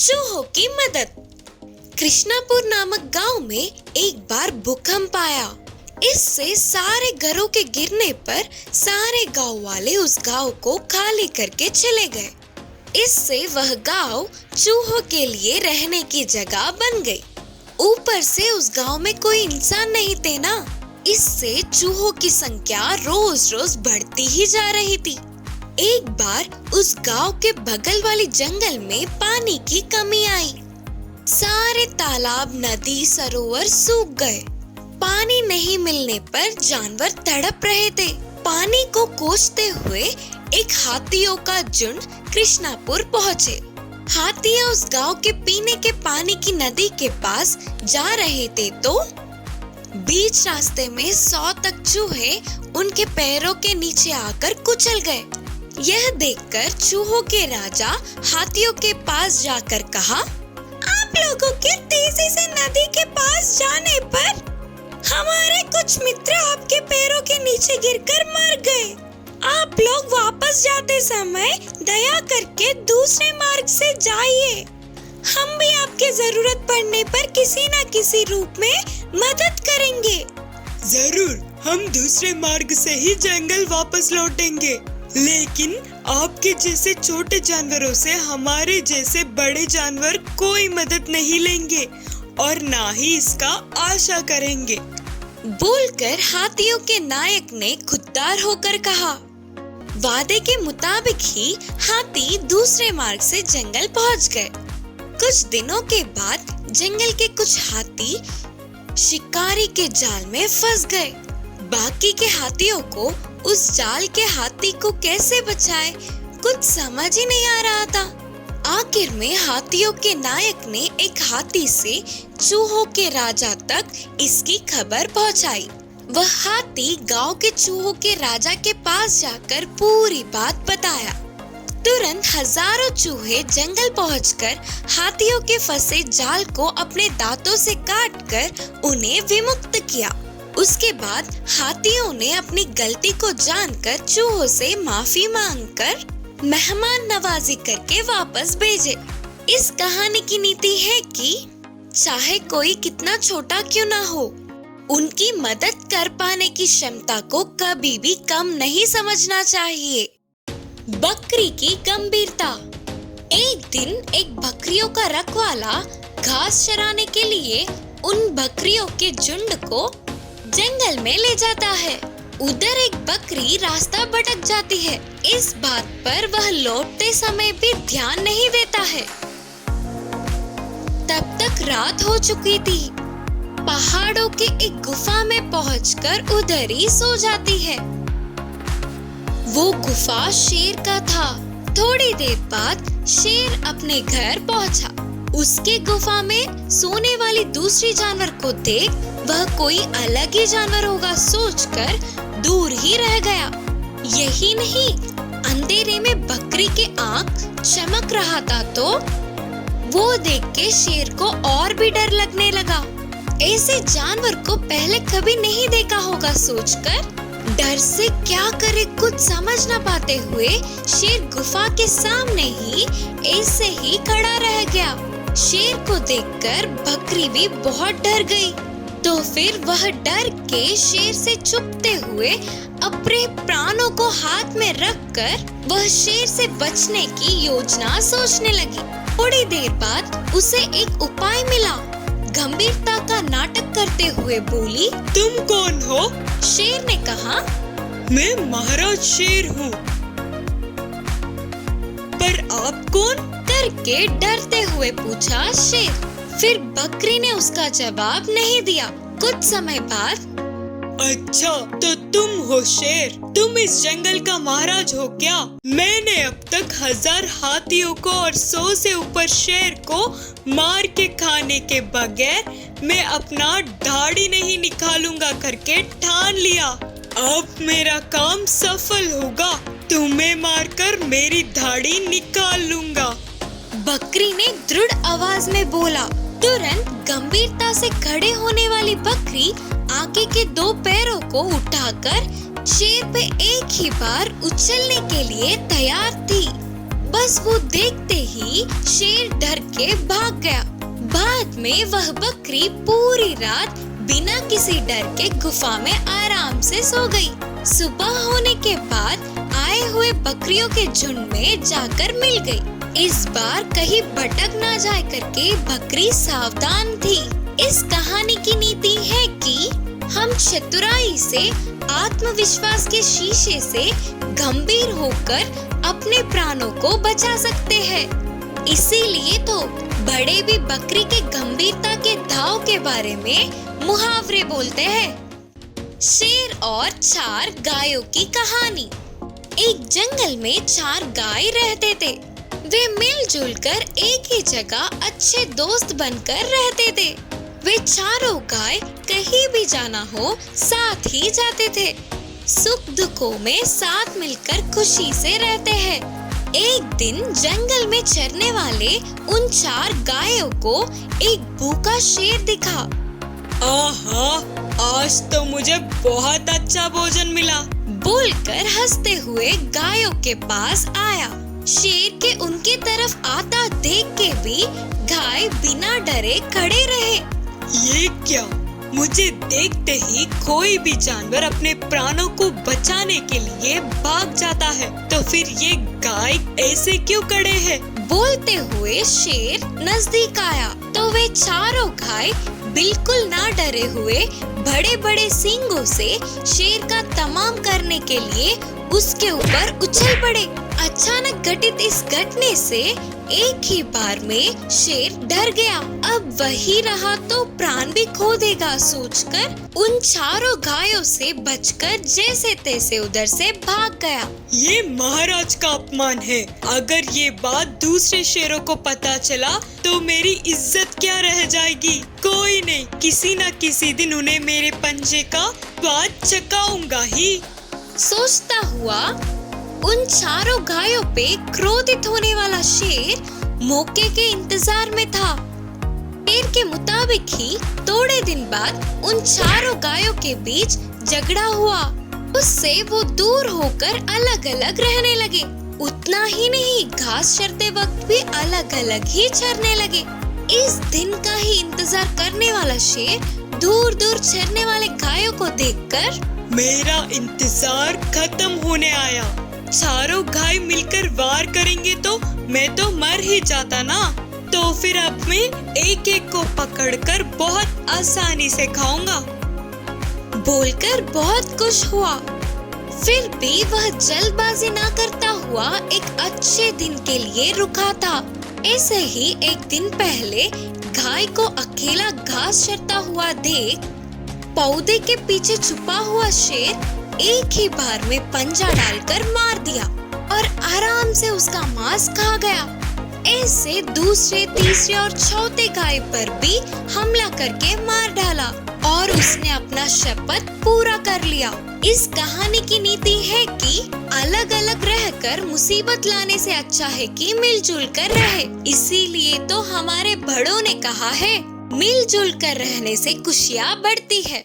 चूहों की मदद। कृष्णापुर नामक गांव में एक बार भूकंप आया। इससे सारे घरों के गिरने पर सारे गांव वाले उस गांव को खाली करके चले गए। इससे वह गांव चूहों के लिए रहने की जगह बन गई। ऊपर से उस गांव में कोई इंसान नहीं थे ना, इससे चूहों की संख्या रोज रोज बढ़ती ही जा रही थी। एक बार उस गांव के बगल वाली जंगल में पानी की कमी आई। सारे तालाब, नदी, सरोवर सूख गए। पानी नहीं मिलने पर जानवर तड़प रहे थे। पानी को कोसते हुए एक हाथियों का झुंड कृष्णापुर पहुँचे। हाथियाँ उस गांव के पीने के पानी की नदी के पास जा रहे थे तो बीच रास्ते में 100 तक चूहे उनके पैरों के नीचे आकर कुचल गए। यह देखकर चूहों के राजा हाथियों के पास जाकर कहा, आप लोगों के तेजी से नदी के पास जाने पर हमारे कुछ मित्र आपके पैरों के नीचे गिरकर मर गए। आप लोग वापस जाते समय दया करके दूसरे मार्ग से जाइए। हम भी आपके जरूरत पड़ने पर किसी न किसी रूप में मदद करेंगे। जरूर, हम दूसरे मार्ग से ही जंगल वापस लौटेंगे, लेकिन आपके जैसे छोटे जानवरों से हमारे जैसे बड़े जानवर कोई मदद नहीं लेंगे और ना ही इसका आशा करेंगे। बोलकर हाथियों के नायक ने खुददार होकर कहा। वादे के मुताबिक ही हाथी दूसरे मार्ग से जंगल पहुंच गए। कुछ दिनों के बाद जंगल के कुछ हाथी शिकारी के जाल में फंस गए। बाकी के हाथियों को उस जाल के हाथी को कैसे बचाए कुछ समझ ही नहीं आ रहा था। आखिर में हाथियों के नायक ने एक हाथी से चूहों के राजा तक इसकी खबर पहुंचाई। वह हाथी गांव के चूहों के राजा के पास जाकर पूरी बात बताया। तुरंत हजारों चूहे जंगल पहुंचकर हाथियों के फंसे जाल को अपने दांतों से काटकर उन्हें विमुक्त किया। उसके बाद हाथियों ने अपनी गलती को जानकर चूहों से माफी मांगकर मेहमान नवाजी करके वापस भेजे। इस कहानी की नीति है कि चाहे कोई कितना छोटा क्यों ना हो, उनकी मदद कर पाने की क्षमता को कभी भी कम नहीं समझना चाहिए। बकरी की गंभीरता। एक दिन एक बकरियों का रखवाला घास चराने के लिए उन बकरियों के झुंड को जंगल में ले जाता है। उधर एक बकरी रास्ता भटक जाती है। इस बात पर वह लौटते समय भी ध्यान नहीं देता है। तब तक रात हो चुकी थी। पहाड़ों के एक गुफा में पहुंचकर उधर ही सो जाती है। वो गुफा शेर का था। थोड़ी देर बाद शेर अपने घर पहुंचा। उसके गुफा में सोने वाली दूसरी जानवर को देख वह कोई अलग ही जानवर होगा सोचकर दूर ही रह गया। यही नहीं, अंधेरे में बकरी के आंख चमक रहा था तो वो देख के शेर को और भी डर लगने लगा। ऐसे जानवर को पहले कभी नहीं देखा होगा सोचकर डर से क्या करे कुछ समझ न पाते हुए शेर गुफा के सामने ही ऐसे ही खड़ा रह गया। शेर को देखकर बकरी भी बहुत डर गई। तो फिर वह डर के शेर से छुपते हुए अपने प्राणों को हाथ में रखकर वह शेर से बचने की योजना सोचने लगी। थोड़ी देर बाद उसे एक उपाय मिला। गंभीरता का नाटक करते हुए बोली, तुम कौन हो? शेर ने कहा, मैं महाराज शेर हूँ। पर आप कौन? करके डरते हुए पूछा शेर। फिर बकरी ने उसका जवाब नहीं दिया। कुछ समय बाद, अच्छा तो तुम हो शेर, तुम इस जंगल का महाराज हो क्या? मैंने अब तक 1000 हाथियों को और 100 से ऊपर शेर को मार के खाने के बगैर मैं अपना दाढ़ी नहीं निकालूंगा करके ठान लिया। अब मेरा काम सफल होगा। तुम्हें मारकर मेरी दाढ़ी निकाल लूंगा। बकरी ने दृढ़ आवाज में बोला। तुरंत गंभीरता से खड़े होने वाली बकरी आगे के 2 पैरों को उठाकर शेर पे एक ही बार उछलने के लिए तैयार थी। बस वो देखते ही शेर डर के भाग गया। बाद में वह बकरी पूरी रात बिना किसी डर के गुफा में आराम से सो गई। सुबह होने के बाद आए हुए बकरियों के झुंड में जाकर मिल गई। इस बार कहीं भटक ना जाए करके बकरी सावधान थी। इस कहानी की नीति है कि हम चतुराई से, आत्मविश्वास के शीशे से गंभीर होकर अपने प्राणों को बचा सकते हैं। इसीलिए तो बड़े भी बकरी के गंभीरता के दाव के बारे में मुहावरे बोलते हैं। शेर और 4 गायों की कहानी। एक जंगल में 4 गाय रहते थे। वे मिलजुल कर एक ही जगह अच्छे दोस्त बनकर रहते थे। वे चारों गाय कहीं भी जाना हो साथ ही जाते थे। सुख दुखों में साथ मिलकर खुशी से रहते हैं। एक दिन जंगल में चरने वाले उन 4 गायों को एक भूखा शेर दिखा। आहा, आज तो मुझे बहुत अच्छा भोजन मिला, बोलकर हंसते हुए गायों के पास आया। शेर के उनकी तरफ आता देख के भी गाय बिना डरे खड़े रहे। ये क्या? मुझे देखते ही कोई भी जानवर अपने प्राणों को बचाने के लिए भाग जाता है, तो फिर ये गाय ऐसे क्यों खड़े हैं? बोलते हुए शेर नजदीक आया तो वे चारों गाय बिल्कुल ना डरे हुए बड़े बड़े सींगों से शेर का तमाम करने के लिए उसके ऊपर उछल पड़े। अचानक घटित इस घटने से एक ही बार में शेर डर गया। अब वही रहा तो प्राण भी खो देगा सोचकर उन चारों गायों से बचकर जैसे तैसे उधर से भाग गया। ये महाराज का अपमान है। अगर ये बात दूसरे शेरों को पता चला तो मेरी इज्जत क्या रह जाएगी। कोई नहीं, किसी न किसी दिन उन्हें मेरे पंजे का स्वाद चखाऊंगा ही। सोचता हुआ उन चारों गायों पे क्रोधित होने वाला शेर मौके के इंतजार में था। शेर के मुताबिक ही थोड़े दिन बाद उन चारों गायों के बीच झगड़ा हुआ। उससे वो दूर होकर अलग अलग रहने लगे। उतना ही नहीं, घास चरते वक्त भी अलग अलग ही चरने लगे। इस दिन का ही इंतजार करने वाला शेर दूर दूर चरने वाले गायों को देखकर, मेरा इंतजार खत्म होने आया। चारों गाय मिलकर वार करेंगे तो मैं तो मर ही जाता ना। तो फिर अब मैं एक एक को पकड़कर बहुत आसानी से खाऊंगा। बोलकर बहुत खुश हुआ। फिर भी वह जल्दबाजी ना करता हुआ एक अच्छे दिन के लिए रुका था। ऐसे ही एक दिन पहले गाय को अकेला घास चरता हुआ देख पौधे के पीछे छुपा हुआ शेर एक ही बार में पंजा डालकर मार दिया और आराम से उसका मांस खा गया। ऐसे दूसरे, तीसरे और चौथे गाय पर भी हमला करके मार डाला और उसने अपना शपथ पूरा कर लिया। इस कहानी की नीति है कि अलग अलग रहकर मुसीबत लाने से अच्छा है कि मिलजुल कर रहे। इसीलिए तो हमारे बड़ों ने कहा है, मिलजुल कर रहने से खुशियाँ बढ़ती है।